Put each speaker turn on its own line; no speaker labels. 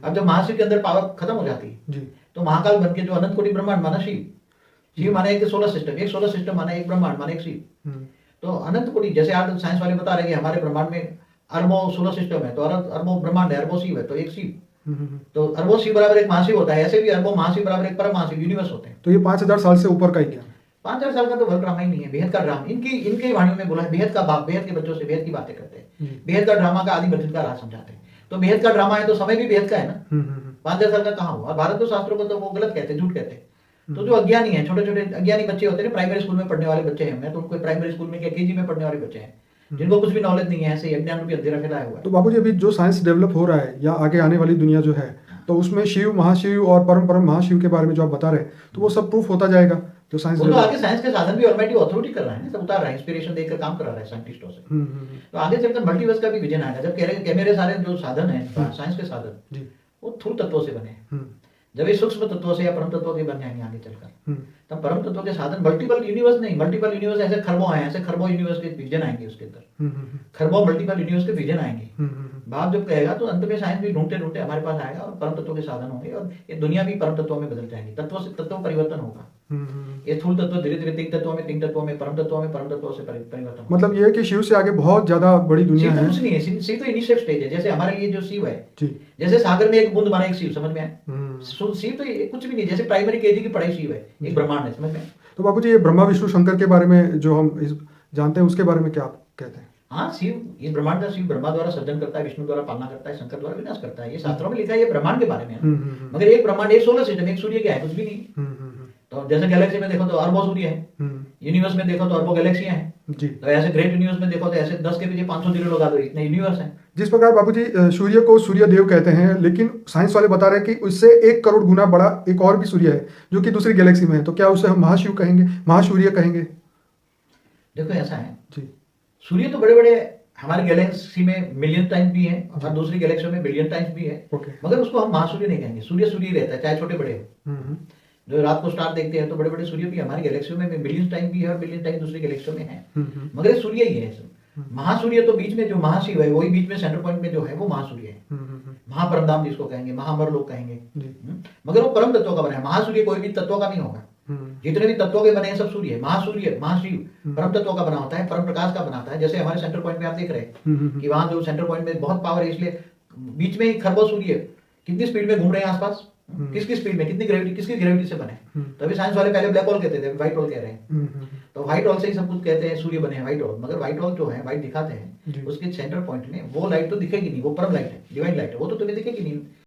अब जब महाशिव के अंदर पावर खत्म हो जाती है
जी
तो महाकाल बन के जो अनंत कोटि ब्रह्मांड माना शिव, शिव माने एक सोलर सिस्टम माने एक ब्रह्मांड माने एक शिव। तो अनंत कोटि, जैसे आज साइंस वाले बता रहे हैं कि हमारे ब्रह्मांड में अरबों सोलर सिस्टम है, तो अरबों ब्रह्मांड है, अरबों शिव है, तो एक शिव, तो अरबों शिव बराबर एक महाशिव होता है। ऐसे भी अरबों महाशिव बराबर एक परम महाशिव यूनिवर्स होते हैं।
तो ये 5000 साल से ऊपर का ही ज्ञान,
5000 साल का तो वर्ल्ड ड्रामा ही नहीं है, बेहद का ड्रामा। इनके वाणियों में बोला है, बेहद का बाप बेहद के बच्चों से बेहद की बातें करते हैं, बेहद का ड्रामा का आदि बचत का राज समझाते हैं। तो बेहद का ड्रामा है तो समय भी बेहद का है ना। 5000 साल का कहाँ हुआ? और भारत तो शास्त्रों को तो वो गलत कहते हैं, झूठ कहते हैं। तो जो अज्ञानी है, छोटे छोटे अज्ञानी बच्चे होते हैं, प्राइमरी स्कूल में पढ़ने वाले बच्चे हैं, मैं तो उनको प्राइमरी स्कूल में केजी में पढ़ने वाले बच्चे हैं, जिनको कुछ भी नॉलेज नहीं है, ऐसे अज्ञान रूपी अंधेरा फैलाया हुआ है।
तो बाबूजी अभी जो साइंस डेवलप हो रहा है या आगे आने वाली दुनिया जो है, तो उसमें शिव, महाशिव और परम परम महाशिव के बारे में जो आप बता रहे हैं, तो वो सब प्रूफ होता जाएगा जो साइंस
वो तो आगे साइंस के साधन भी ऑलरेडी अथॉरिटी कर रहा है, सब उतार रहा है, इंस्पिरेशन देकर काम करा रहा है साइंटिस्टों से। तो आगे चलकर मल्टीवर्स का भी विजन आएगा, जब कैमरे सारे जो साधन है साइंस के साधन वो थूल तत्वों से बने हैं। जब ये सूक्ष्म तत्वों से या परम तत्वों के बन जाएंगे आगे चलकर, तब परम तत्वों के साधन मल्टीपल यूनिवर्स नहीं, मल्टीपल यूनिवर्स ऐसे खरबों हैं, ऐसे खरबों यूनिवर्स के विजन आएंगे उसके अंदर, खरबों मल्टीपल यूनिवर्स के विजन आएंगे। बाप जब कहेगा तो अंत में साइंस भी ढूंढते ढूंढते हमारे पास आएगा और परम तत्वों के साधन होंगे और ये दुनिया भी परम तत्वों में बदल जाएगी, तत्वों से तत्व परिवर्तन होगा। ये स्थूल तत्व धीरे धीरे तीन तत्वों में परम तत्वों से परिवर्तन।
मतलब ये है कि शिव से आगे बहुत ज्यादा बड़ी दुनिया है।
कुछ नहीं है, शिव तो इनिशियल स्टेज है। जैसे हमारे लिए जो शिव है, जैसे सागर में एक बूंद बना एक शिव, समझ में आए? शिव तो कुछ भी नहीं, जैसे प्राइमरी केजी की पढ़ाई शिव है, एक ब्रह्मांड है, समझ में?
तो बाबूजी ये ब्रह्मा विष्णु शंकर के बारे में जो हम जानते हैं उसके बारे में क्या आप कहते हैं?
हाँ, शिव, ये ब्रह्मांड का शिव ब्रह्मा द्वारा सृजन करता है, विष्णु द्वारा पालना करता है, शंकर द्वारा विनाश करता है। ये शास्त्रों में लिखा है, ये ब्रह्मांड के बारे में है। मगर एक ब्रह्मांड, एक सोलर सिस्टम, एक सूर्य क्या है? कुछ भी नहीं। तो जैसे गैलेक्सी में देखो तो अरबों सूर्य है, यूनिवर्स में देखो तो अरबों गैलेक्सियां हैं जी। तो ऐसे ग्रेट यूनिवर्स में देखो तो ऐसे 10 के पीछे 500 जीरो लगा दो, इतने यूनिवर्स हैं।
जिस प्रकार बाबूजी सूर्य को सूर्य देव कहते हैं, लेकिन साइंस वाले बता रहे हैं कि उससे 1 करोड़ गुना बड़ा एक और भी सूर्य है जो कि दूसरी गैलेक्सी में है, तो क्या उसे हम महाशिव कहेंगे, महासूर्य कहेंगे?
देखो ऐसा है जी, सूर्य तो बड़े बड़े हमारे गैलेक्सी में मिलियन टाइम्स भी है और दूसरी गैलेक्सियों में बिलियन टाइम्स भी है, मगर उसको हम महासूर्य नहीं कहेंगे। सूर्य सूर्य ही रहता है, चाहे छोटे बड़े हो। जो रात को स्टार देखते हैं तो बड़े बड़े सूर्य भी हमारी गैलेक्सियों में मिलियन टाइम भी है और बिलियन टाइम दूसरी गैलेक्सियों में है, मगर ये सूर्य ही है। महासूर्य तो बीच में जो महाशिव है वही बीच में सेंटर पॉइंट में जो है वो महासूर्य है, महापरमधाम जिसको कहेंगे, महाअमर लोग कहेंगे, मगर वो परम तत्वों का बना है। महासूर्य कोई भी तत्वों का नहीं होगा, जितने भी तत्वों के बने हैं सब सूर्य है। महासूर्य महाशिव परम तत्वों का बना होता है, परम प्रकाश का बनाता है। जैसे हमारे सेंटर पॉइंट में आप देख रहे हैं कि वहां जो सेंटर पॉइंट में बहुत पावर है, इसलिए बीच में ही खरबों सूर्य कितनी स्पीड में घूम रहे हैं आसपास, किसकी स्पीड में, कितनी ग्रेविटी, किसकी ग्रेविटी से बने। तो अभी साइंस वाले पहले ब्लैक होल कहते थे, व्हाइट होल कह रहे हैं। तो व्हाइट होल से ही सब कुछ कहते हैं, सूर्य बने हैं व्हाइट होल, मगर व्हाइट होल जो है व्हाइट दिखाते हैं, उसके सेंटर पॉइंट में वो लाइट तो दिखेगी नहीं, वो परम लाइट है, डिवाइन लाइट है, वो तो तुम्हें दिखेगी नहीं।